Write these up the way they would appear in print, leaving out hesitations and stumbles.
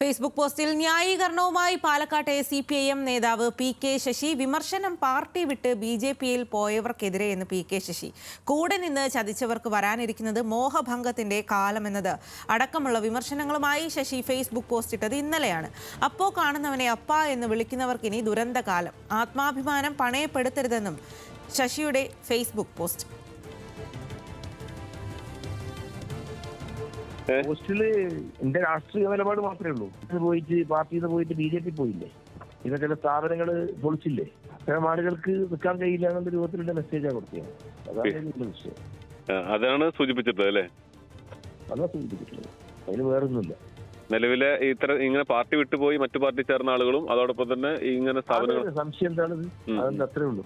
Facebook പോസ്റ്റിൽ ന്യായീകരണവുമായി പാലക്കാട്ടെ CPIM നേതാവ് PK ശശി. വിമർശനം പാർട്ടി വിട്ട് BJPയിൽ പോയവർക്കെതിരെ എന്ന് PK ശശി. കൂടെ നിന്ന് ചതിച്ചവർക്ക് വരാനിരിക്കുന്നത് മോഹഭംഗത്തിന്റെ കാലമെന്നത് അടക്കമുള്ള വിമർശനങ്ങളുമായി ശശി ഫേസ്ബുക്ക് പോസ്റ്റ് ഇട്ടത് ഇന്നലെയാണ്. അപ്പോ കാണുന്നവനെ അപ്പ എന്ന് വിളിക്കുന്നവർക്കിനി ദുരന്തകാലം. ആത്മാഭിമാനം പണയപ്പെടുത്തരുതെന്നും ശശിയുടെ ഫേസ്ബുക്ക് പോസ്റ്റ്. പോസ്റ്റില് എന്റെ രാഷ്ട്രീയ നിലപാട് മാത്രമേ ഉള്ളൂ. പോയിട്ട് പാർട്ടിയിൽ നിന്ന് പോയിട്ട് BJP പോയില്ലേ, ഇന്ന് ചില സ്ഥാപനങ്ങള് പൊളിച്ചില്ലേ, അത്തരം ആളുകൾക്ക് നിൽക്കാൻ കഴിയില്ല എന്നുള്ള രൂപത്തിലുള്ള മെസ്സേജാണ് കൊടുത്തത്. അതാണ് വിഷയം. അതാണ് സൂചിപ്പിച്ചിട്ടുള്ളത് അല്ലേ? അതാ സൂചിപ്പിച്ചിട്ടുള്ളത്, അതിന് വേറൊന്നുമില്ല. നിലവിലെ ഇങ്ങനെ പാർട്ടി വിട്ടുപോയി മറ്റു പാർട്ടി ചേർന്ന ആളുകളും അതോടൊപ്പം തന്നെ ഇങ്ങനെ സ്ഥാപനങ്ങൾ സംശയം എന്താണത്, അതെന്താ അത്രേ ഉള്ളൂ.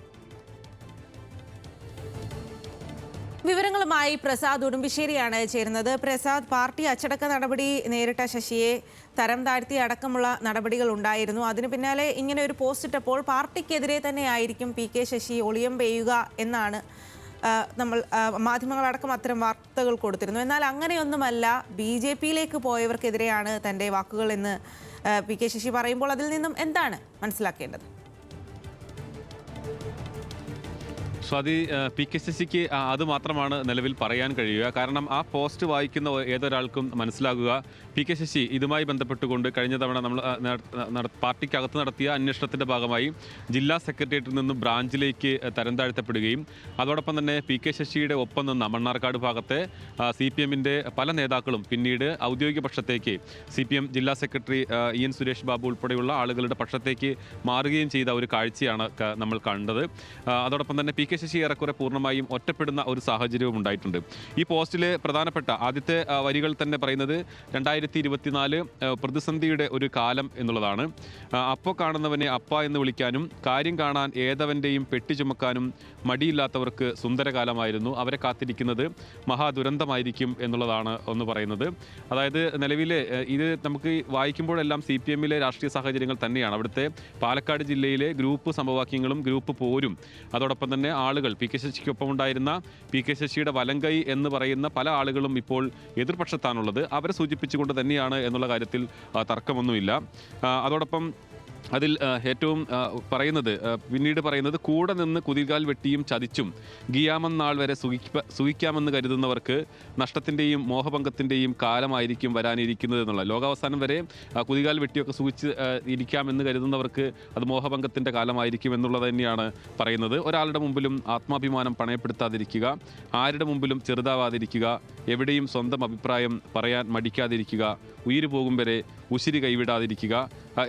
വിവരങ്ങളുമായി പ്രസാദ് ഉടുമ്പിശ്ശേരിയാണ് ചേരുന്നത്. പ്രസാദ്, പാർട്ടി അച്ചടക്ക നടപടി നേരിട്ട ശശിയെ തരം താഴ്ത്തി അടക്കമുള്ള നടപടികൾ ഉണ്ടായിരുന്നു. അതിന് പിന്നാലെ ഇങ്ങനെ ഒരു പോസ്റ്റ് ഇട്ടപ്പോൾ പാർട്ടിക്കെതിരെ തന്നെ ആയിരിക്കും PK ശശി ഒളിയം പെയ്യുക എന്നാണ് നമ്മൾ മാധ്യമങ്ങളടക്കം അത്തരം വാർത്തകൾ കൊടുത്തിരുന്നു. എന്നാൽ അങ്ങനെയൊന്നുമല്ല, BJPയിലേക്ക് പോയവർക്കെതിരെയാണ് തൻ്റെ വാക്കുകൾ എന്ന് PK ശശി പറയുമ്പോൾ അതിൽ നിന്നും എന്താണ് മനസ്സിലാക്കേണ്ടത്? സ്വാതി, PK ശശിക്ക് അത് മാത്രമാണ് നിലവിൽ പറയാൻ കഴിയുക. കാരണം ആ പോസ്റ്റ് വായിക്കുന്ന ഏതൊരാൾക്കും മനസ്സിലാകുക PK ശശി ഇതുമായി ബന്ധപ്പെട്ടുകൊണ്ട് കഴിഞ്ഞ തവണ നമ്മൾ പാർട്ടിക്കകത്ത് നടത്തിയ അന്വേഷണത്തിൻ്റെ ഭാഗമായി ജില്ലാ സെക്രട്ടേറിയറ്റിൽ നിന്നും ബ്രാഞ്ചിലേക്ക് തരം താഴ്ത്തപ്പെടുകയും അതോടൊപ്പം തന്നെ PK ശശിയുടെ ഒപ്പം നിന്ന മണ്ണാർക്കാട് ഭാഗത്തെ CPMൻ്റെ പല നേതാക്കളും പിന്നീട് ഔദ്യോഗിക പക്ഷത്തേക്ക് CPM ജില്ലാ സെക്രട്ടറി EN സുരേഷ് ബാബു ഉൾപ്പെടെയുള്ള ആളുകളുടെ പക്ഷത്തേക്ക് മാറുകയും ചെയ്ത ഒരു കാഴ്ചയാണ് നമ്മൾ കണ്ടത്. അതോടൊപ്പം തന്നെ PK ശശി ഏറെക്കുറെ പൂർണ്ണമായും ഒറ്റപ്പെടുന്ന ഒരു സാഹചര്യവും ഉണ്ടായിട്ടുണ്ട്. ഈ പോസ്റ്റിലെ പ്രധാനപ്പെട്ട ആദ്യത്തെ വരികൾ തന്നെ പറയുന്നത് 2024 പ്രതിസന്ധിയുടെ ഒരു കാലം എന്നുള്ളതാണ്. അപ്പോൾ കാണുന്നവനെ അപ്പ എന്ന് വിളിക്കാനും കാര്യം കാണാൻ ഏതവൻ്റെയും പെട്ടി ചുമക്കാനും മടിയില്ലാത്തവർക്ക് സുന്ദരകാലമായിരുന്നു. അവരെ കാത്തിരിക്കുന്നത് മഹാദുരന്തമായിരിക്കും എന്നുള്ളതാണ് ഒന്ന് പറയുന്നത്. അതായത് നിലവിലെ ഇത് നമുക്ക് വായിക്കുമ്പോഴെല്ലാം CPMലെ രാഷ്ട്രീയ സാഹചര്യങ്ങൾ തന്നെയാണ്. അവിടുത്തെ പാലക്കാട് ജില്ലയിലെ ഗ്രൂപ്പ് സമവാക്യങ്ങളും ഗ്രൂപ്പ് പോരും അതോടൊപ്പം തന്നെ ആളുകൾ PK ശശിക്കൊപ്പം ഉണ്ടായിരുന്ന PK ശശിയുടെ വലങ്കൈ എന്ന് പറയുന്ന പല ആളുകളും ഇപ്പോൾ എതിർപക്ഷത്താണുള്ളത്. അവരെ സൂചിപ്പിച്ചുകൊണ്ട് തന്നെയാണ് എന്നുള്ള കാര്യത്തിൽ തർക്കമൊന്നുമില്ല. അതോടൊപ്പം അതിൽ ഏറ്റവും പിന്നീട് പറയുന്നത് കൂടെ നിന്ന് കുതികാൽ വെട്ടിയും ചതിച്ചും ഗിയാമെന്നാൾ വരെ സുഖിക്കാമെന്ന് കരുതുന്നവർക്ക് നഷ്ടത്തിൻ്റെയും മോഹഭംഗത്തിൻ്റെയും കാലമായിരിക്കും വരാനിരിക്കുന്നത് എന്നുള്ള. ലോകാവസാനം വരെ കുതികാൽ വെട്ടിയൊക്കെ സുഖിച്ച് ഇരിക്കാമെന്ന് കരുതുന്നവർക്ക് അത് മോഹഭംഗത്തിൻ്റെ കാലമായിരിക്കും എന്നുള്ളത് തന്നെയാണ് പറയുന്നത്. ഒരാളുടെ മുമ്പിലും ആത്മാഭിമാനം പണയപ്പെടുത്താതിരിക്കുക, ആരുടെ മുമ്പിലും ചെറുതാവാതിരിക്കുക, എവിടെയും സ്വന്തം അഭിപ്രായം പറയാൻ മടിക്കാതിരിക്കുക, ഉയിര് പോകും വരെ ഉശിരി കൈവിടാതിരിക്കുക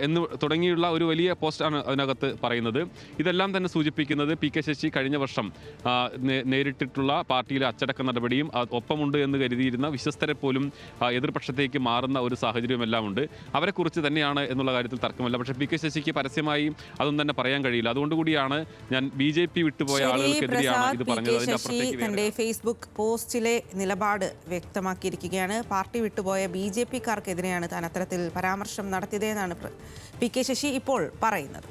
എന്ന് തുടങ്ങിയുള്ള ഒരു വലിയ പോസ്റ്റാണ് അതിനകത്ത് പറയുന്നത്. ഇതെല്ലാം തന്നെ സൂചിപ്പിക്കുന്നത് PK ശശി കഴിഞ്ഞ വർഷം നേരിട്ടിട്ടുള്ള പാർട്ടിയിലെ അച്ചടക്ക നടപടിയും ഒപ്പമുണ്ട് എന്ന് കരുതിയിരുന്ന വിശ്വസ്തരെ പോലും എതിർപക്ഷത്തേക്ക് മാറുന്ന ഒരു സാഹചര്യമെല്ലാം ഉണ്ട്. അവരെക്കുറിച്ച് തന്നെയാണ് എന്നുള്ള കാര്യത്തിൽ തർക്കമല്ല. പക്ഷേ PK ശശിക്ക് പരസ്യമായി അതൊന്നും തന്നെ പറയാൻ കഴിയില്ല. അതുകൊണ്ടുകൂടിയാണ് ഞാൻ BJP വിട്ടുപോയ ആളുകൾക്കെതിരെയാണ് ഇത് പറഞ്ഞത്. തന്റെ ഫേസ്ബുക്ക് പോസ്റ്റിലെ നിലപാട് വ്യക്തമാക്കിയിരിക്കുകയാണ്. പാർട്ടി വിട്ടുപോയ BJPക്കാർക്കെതിരെയാണ് താൻ അത്തരത്തിൽ പരാമർശം നടത്തിയതെന്നാണ് PK ശശി ഇപ്പോൾ പറയുന്നത്.